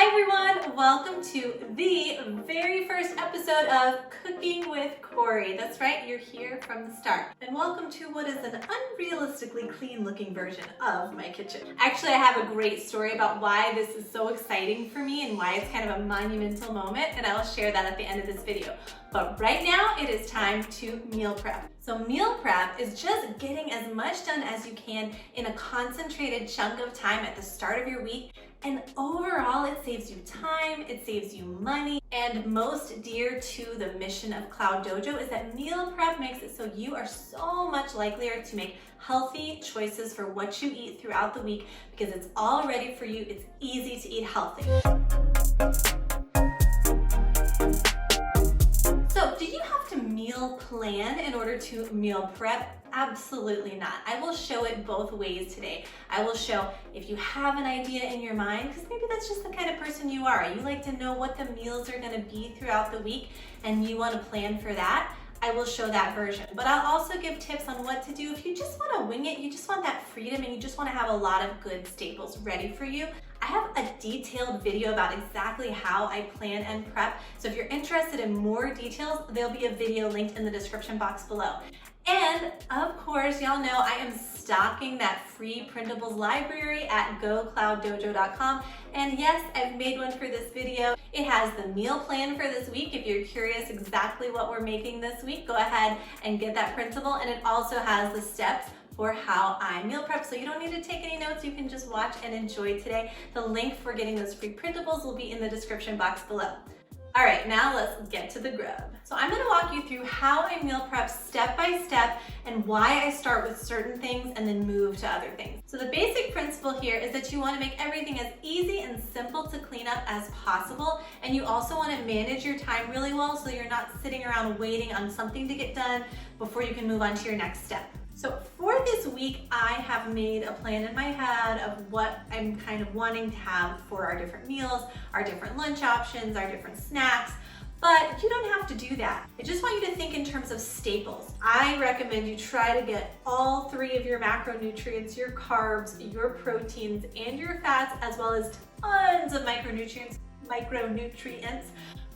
Hi everyone, welcome to the very first episode of Cooking with Corey. That's right, you're here from the start. And welcome to what is an unrealistically clean looking version of my kitchen. Actually, I have a great story about why this is so exciting for me and why it's kind of a monumental moment, and I'll share that at the end of this video. But right now, it is time to meal prep. So meal prep is just getting as much done as you can in a concentrated chunk of time at the start of your week. And overall, it saves you time, it saves you money, and most dear to the mission of Cloud Dojo is that meal prep makes it so you are so much likelier to make healthy choices for what you eat throughout the week because it's all ready for you. It's easy to eat healthy. So, do you have to meal plan in order to meal prep? Absolutely not. I will show it both ways today. I will show if you have an idea in your mind, because maybe that's just the kind of person you are. You like to know what the meals are going to be throughout the week and you want to plan for that. I will show that version. But I'll also give tips on what to do if you just want to wing it, you just want that freedom and you just want to have a lot of good staples ready for you. I have a detailed video about exactly how I plan and prep. So if you're interested in more details, there'll be a video linked in the description box below. And of course, y'all know I am stocking that free printables library at goclouddojo.com. And yes, I've made one for this video. It has the meal plan for this week. If you're curious exactly what we're making this week, go ahead and get that printable. And it also has the steps for how I meal prep. So you don't need to take any notes. You can just watch and enjoy today. The link for getting those free printables will be in the description box below. All right, now let's get to the grub. So I'm gonna walk you through how I meal prep step by step and why I start with certain things and then move to other things. So the basic principle here is that you wanna make everything as easy and simple to clean up as possible. And you also wanna manage your time really well so you're not sitting around waiting on something to get done before you can move on to your next step. So for this week, I have made a plan in my head of what I'm kind of wanting to have for our different meals, our different lunch options, our different snacks, but you don't have to do that. I just want you to think in terms of staples. I recommend you try to get all three of your macronutrients, your carbs, your proteins, and your fats, as well as tons of micronutrients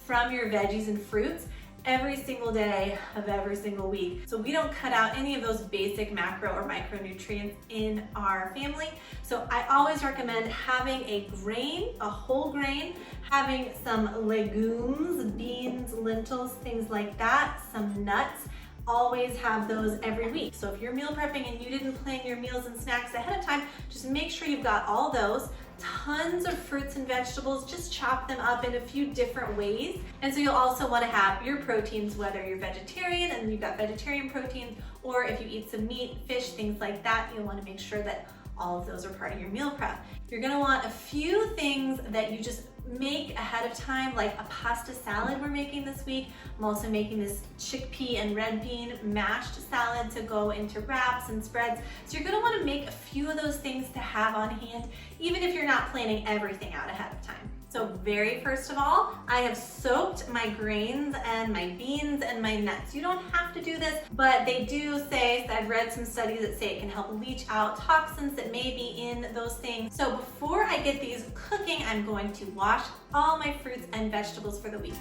from your veggies and fruits every single day of every single week. So we don't cut out any of those basic macro or micronutrients in our family. So I always recommend having a grain, a whole grain, having some legumes, beans, lentils, things like that, some nuts. Always have those every week. So if you're meal prepping and you didn't plan your meals and snacks ahead of time, just make sure you've got all those. Tons of fruits and vegetables, just chop them up in a few different ways. And so you'll also want to have your proteins, whether you're vegetarian and you've got vegetarian proteins, or if you eat some meat, fish, things like that, you'll want to make sure that all of those are part of your meal prep. You're going to want a few things that you just make ahead of time, like a pasta salad we're making this week. I'm also making this chickpea and red bean mashed salad to go into wraps and spreads. So you're going to want to make a few of those things to have on hand, even if you're not planning everything out ahead of time. So very first of all, I have soaked my grains and my beans and my nuts. You don't have to do this, but they do say, I've read some studies that say it can help leach out toxins that may be in those things. So before I get these cooking, I'm going to wash all my fruits and vegetables for the week.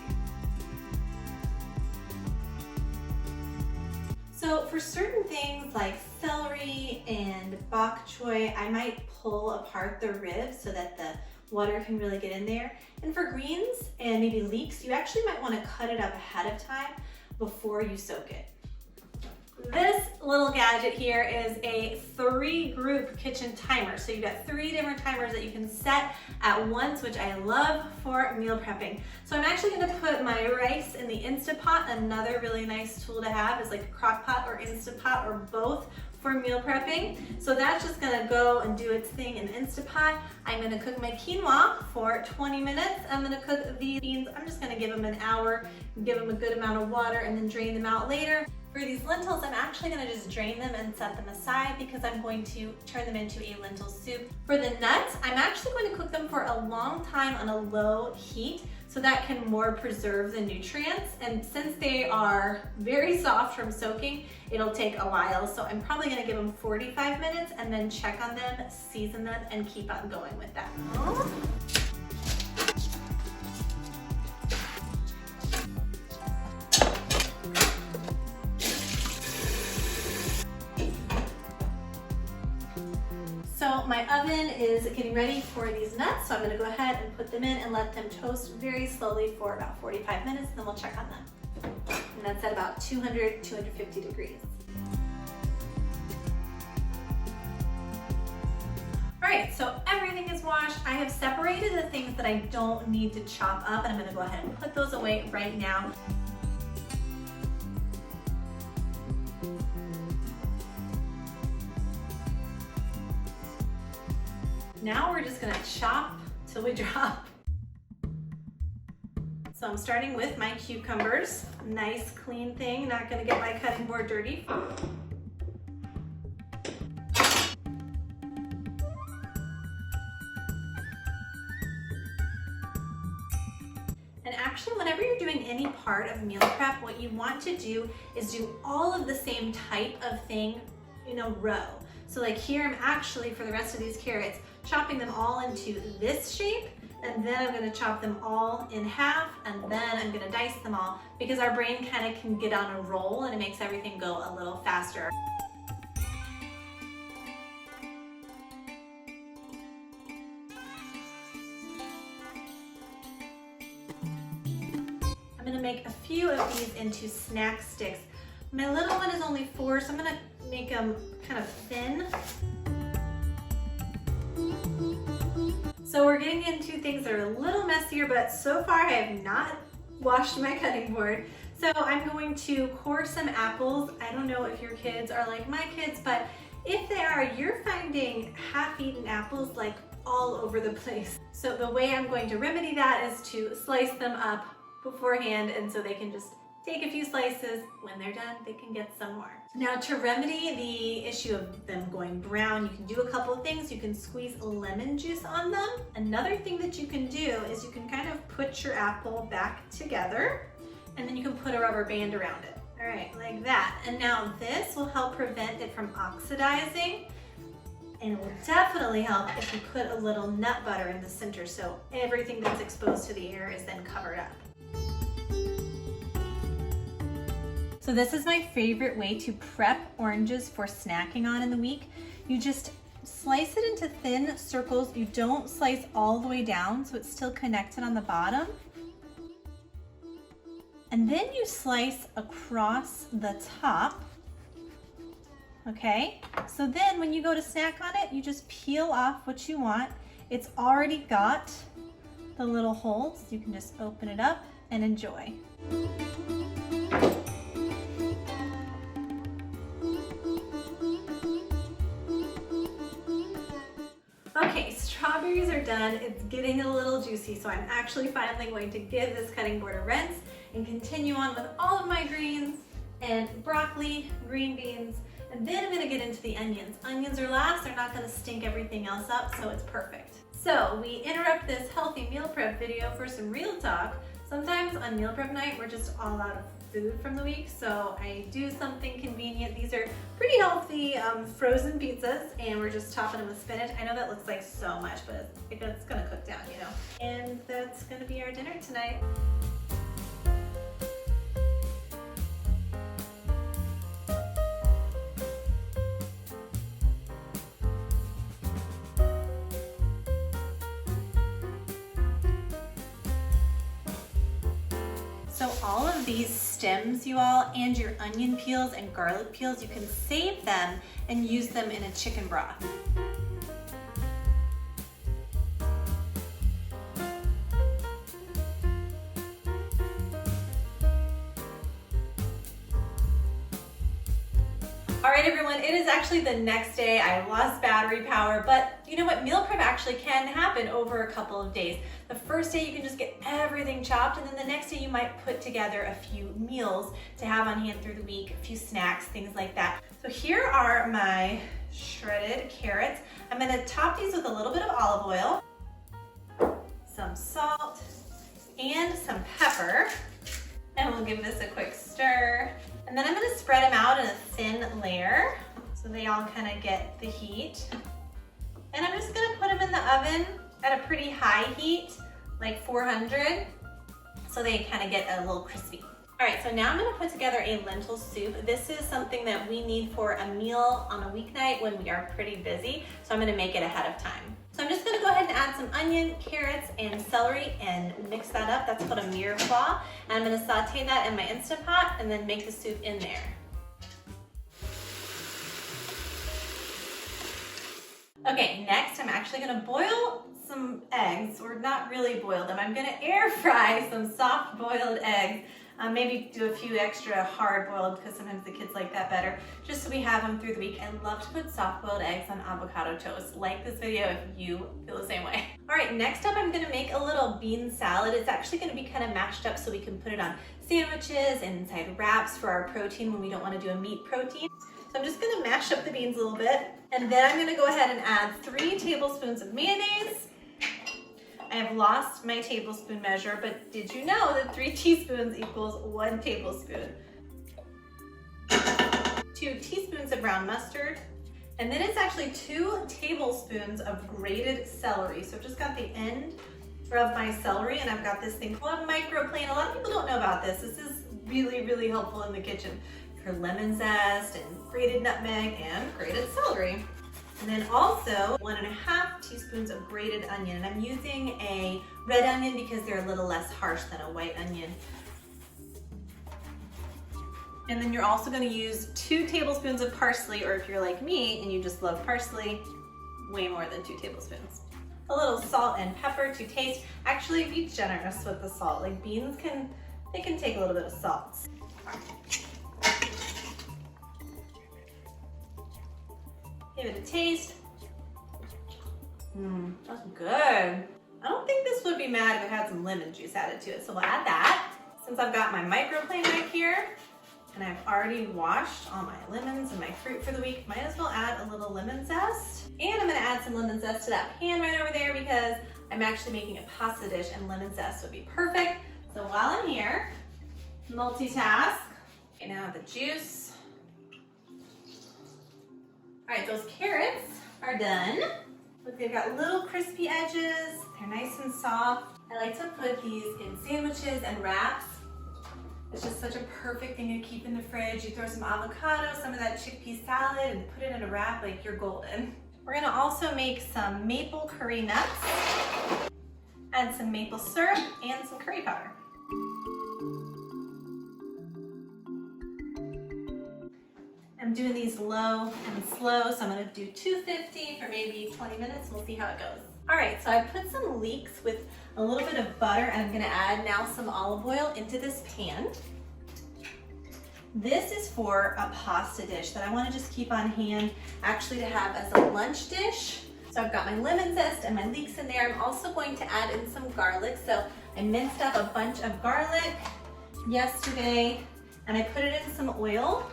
So for certain things like celery and bok choy, I might pull apart the ribs so that the water can really get in there. And for greens and maybe leeks, you actually might want to cut it up ahead of time before you soak it. This little gadget here is a 3-group kitchen timer. So you've got 3 different timers that you can set at once, which I love for meal prepping. So I'm actually going to put my rice in the Instant Pot. Another really nice tool to have is like a crock pot or Instant Pot or both for meal prepping. So that's just gonna go and do its thing in Instant Pot. I'm gonna cook my quinoa for 20 minutes. I'm gonna cook these beans. I'm just gonna give them an hour, give them a good amount of water and then drain them out later. For these lentils, I'm actually gonna just drain them and set them aside because I'm going to turn them into a lentil soup. For the nuts, I'm actually going to cook them for a long time on a low heat so that can more preserve the nutrients. And since they are very soft from soaking, it'll take a while. So I'm probably gonna give them 45 minutes and then check on them, season them, and keep on going with that. oven is getting ready for these nuts, so I'm gonna go ahead and put them in and let them toast very slowly for about 45 minutes, and then we'll check on them. And that's at about 200, 250 degrees. All right, so everything is washed. I have separated the things that I don't need to chop up, and I'm gonna go ahead and put those away right now. Now we're just gonna chop till we drop. So I'm starting with my cucumbers. Nice clean thing, not gonna get my cutting board dirty. And actually, whenever you're doing any part of meal prep, what you want to do is do all of the same type of thing in a row. So like here, I'm actually, for the rest of these carrots, chopping them all into this shape, and then I'm gonna chop them all in half, and then I'm gonna dice them all, because our brain kind of can get on a roll and it makes everything go a little faster. I'm gonna make a few of these into snack sticks. My little one is only 4, so I'm gonna make them kind of thin. So we're getting into things that are a little messier, but so far I have not washed my cutting board. So I'm going to core some apples. I don't know if your kids are like my kids, but if they are, you're finding half-eaten apples like all over the place. So the way I'm going to remedy that is to slice them up beforehand, and so they can just take a few slices. When they're done, they can get some more. Now, to remedy the issue of them going brown, you can do a couple of things. You can squeeze lemon juice on them. Another thing that you can do is you can kind of put your apple back together, and then you can put a rubber band around it. All right, like that. And now this will help prevent it from oxidizing, and it will definitely help if you put a little nut butter in the center, so everything that's exposed to the air is then covered up. So this is my favorite way to prep oranges for snacking on in the week. You just slice it into thin circles. You don't slice all the way down, so it's still connected on the bottom. And then you slice across the top. Okay, so then when you go to snack on it, you just peel off what you want. It's already got the little holes. You can just open it up and enjoy. Okay, strawberries are done. It's getting a little juicy, so I'm actually finally going to give this cutting board a rinse and continue on with all of my greens and broccoli, green beans, and then I'm gonna get into the onions. Onions are last, they're not gonna stink everything else up, so it's perfect. So we interrupt this healthy meal prep video for some real talk. Sometimes on meal prep night, we're just all out of food from the week, so I do something convenient. These are pretty healthy frozen pizzas, and we're just topping them with spinach. I know that looks like so much, but it's gonna cook down, you know. And that's gonna be our dinner tonight. So all of these stems, you all, and your onion peels and garlic peels, you can save them and use them in a chicken broth. All right, everyone, it is actually the next day. I lost battery power, but you know what? Meal prep actually can happen over a couple of days. The first day you can just get everything chopped, and then the next day you might put together a few meals to have on hand through the week, a few snacks, things like that. So here are my shredded carrots. I'm gonna top these with a little bit of olive oil, some salt, and some pepper. And we'll give this a quick stir. And then I'm gonna spread them out in a thin layer so they all kind of get the heat. And I'm just gonna put them in the oven at a pretty high heat, like 400, so they kind of get a little crispy. All right, so now I'm gonna put together a lentil soup. This is something that we need for a meal on a weeknight when we are pretty busy, so I'm gonna make it ahead of time. So I'm just gonna go ahead and add some onion, carrots, and celery and mix that up. That's called a mirepoix. And I'm gonna saute that in my Instant Pot and then make the soup in there. Okay, next I'm actually gonna boil some eggs, or not really boil them. I'm gonna air fry some soft boiled eggs. Maybe do a few extra hard boiled because sometimes the kids like that better, just so we have them through the week. And love to put soft boiled eggs on avocado toast. Like this video if you feel the same way. All right, next up I'm gonna make a little bean salad. It's actually gonna be kind of mashed up so we can put it on sandwiches and inside wraps for our protein when we don't wanna do a meat protein. So I'm just gonna mash up the beans a little bit, and then I'm gonna go ahead and add 3 tablespoons of mayonnaise. I have lost my tablespoon measure, but did you know that 3 teaspoons equals 1 tablespoon? 2 teaspoons of brown mustard, and then it's actually 2 tablespoons of grated celery. So I've just got the end of my celery, and I've got this thing called a microplane. A lot of people don't know about this. This is really, really helpful in the kitchen for lemon zest and grated nutmeg and grated celery. And then also 1.5 teaspoons of grated onion. And I'm using a red onion because they're a little less harsh than a white onion. And then you're also gonna use 2 tablespoons of parsley, or if you're like me and you just love parsley, way more than 2 tablespoons. A little salt and pepper to taste. Actually, be generous with the salt. Like beans can take a little bit of salt. Give it a taste. That's good. I don't think this would be mad if it had some lemon juice added to it, so we'll add that. Since I've got my microplane right here, and I've already washed all my lemons and my fruit for the week, might as well add a little lemon zest. And I'm gonna add some lemon zest to that pan right over there because I'm actually making a pasta dish and lemon zest would be perfect. So while I'm here, multitask. Okay, now the juice. All right, those carrots are done. Look, they've got little crispy edges. They're nice and soft. I like to put these in sandwiches and wraps. It's just such a perfect thing to keep in the fridge. You throw some avocado, some of that chickpea salad, and put it in a wrap, like you're golden. We're gonna also make some maple curry nuts, add some maple syrup, and some curry powder. I'm doing these low and slow, so I'm gonna do 250 for maybe 20 minutes. We'll see how it goes. All right, so I put some leeks with a little bit of butter, and I'm gonna add now some olive oil into this pan. This is for a pasta dish that I wanna just keep on hand, actually to have as a lunch dish. So I've got my lemon zest and my leeks in there. I'm also going to add in some garlic. So I minced up a bunch of garlic yesterday, and I put it in some oil.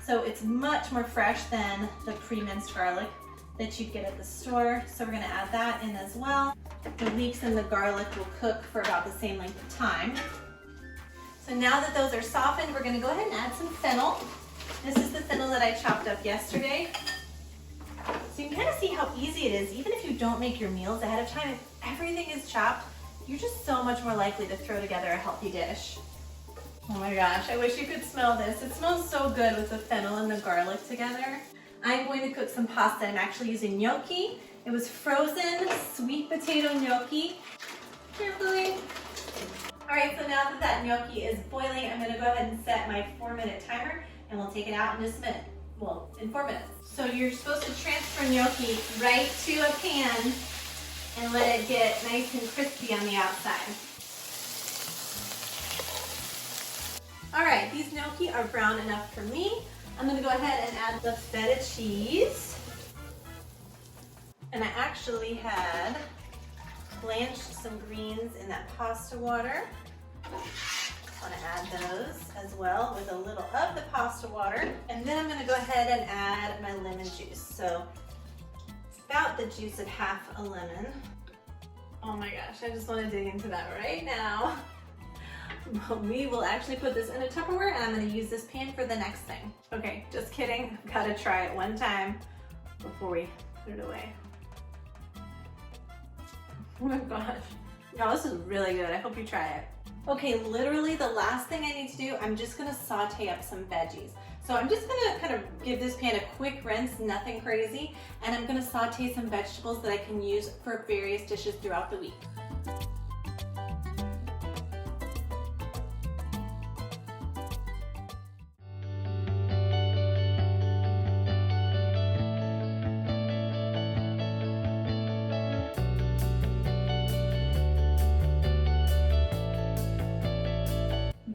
So it's much more fresh than the pre-minced garlic that you'd get at the store. So we're gonna add that in as well. The leeks and the garlic will cook for about the same length of time. So now that those are softened, we're gonna go ahead and add some fennel. This is the fennel that I chopped up yesterday. So you can kind of see how easy it is, even if you don't make your meals ahead of time. If everything is chopped, you're just so much more likely to throw together a healthy dish. Oh my gosh, I wish you could smell this. It smells so good with the fennel and the garlic together. I'm going to cook some pasta. I'm actually using gnocchi. It was frozen sweet potato gnocchi. Carefully. All right, so now that that gnocchi is boiling, I'm gonna go ahead and set my 4-minute timer, and we'll take it out in just a minute. Well, in 4 minutes. So you're supposed to transfer gnocchi right to a pan and let it get nice and crispy on the outside. All right, these gnocchi are brown enough for me. I'm gonna go ahead and add the feta cheese. And I actually had blanched some greens in that pasta water. I wanna add those as well with a little of the pasta water. And then I'm gonna go ahead and add my lemon juice. So it's about the juice of half a lemon. Oh my gosh, I just wanna dig into that right now. We will actually put this in a Tupperware, and I'm gonna use this pan for the next thing. Okay, just kidding. Gotta try it one time before we put it away. Oh my gosh. No, this is really good. I hope you try it. Okay, literally the last thing I need to do, I'm just gonna saute up some veggies. So I'm just gonna kind of give this pan a quick rinse, nothing crazy, and I'm gonna saute some vegetables that I can use for various dishes throughout the week.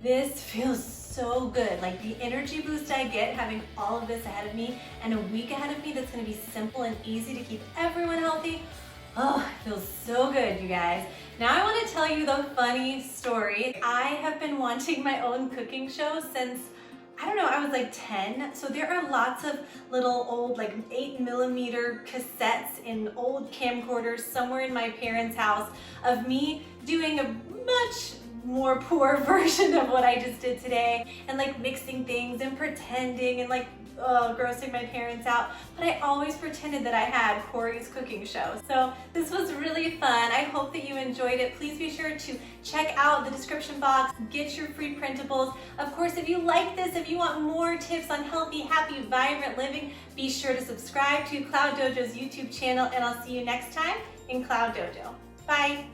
This feels so good. Like the energy boost I get having all of this ahead of me and a week ahead of me that's gonna be simple and easy to keep everyone healthy. Oh, it feels so good, you guys. Now I wanna tell you the funny story. I have been wanting my own cooking show since, I don't know, I was like 10. So there are lots of little old like 8mm cassettes in old camcorders somewhere in my parents' house of me doing a much more poor version of what I just did today and like mixing things and pretending and like grossing my parents out, but I always pretended that I had Corey's cooking show. So this was really fun. I hope that you enjoyed it. Please be sure to check out the description box, get your free printables. Of course, if you like this, if you want more tips on healthy, happy, vibrant living, be sure to subscribe to Cloud Dojo's YouTube channel, and I'll see you next time in Cloud Dojo. Bye.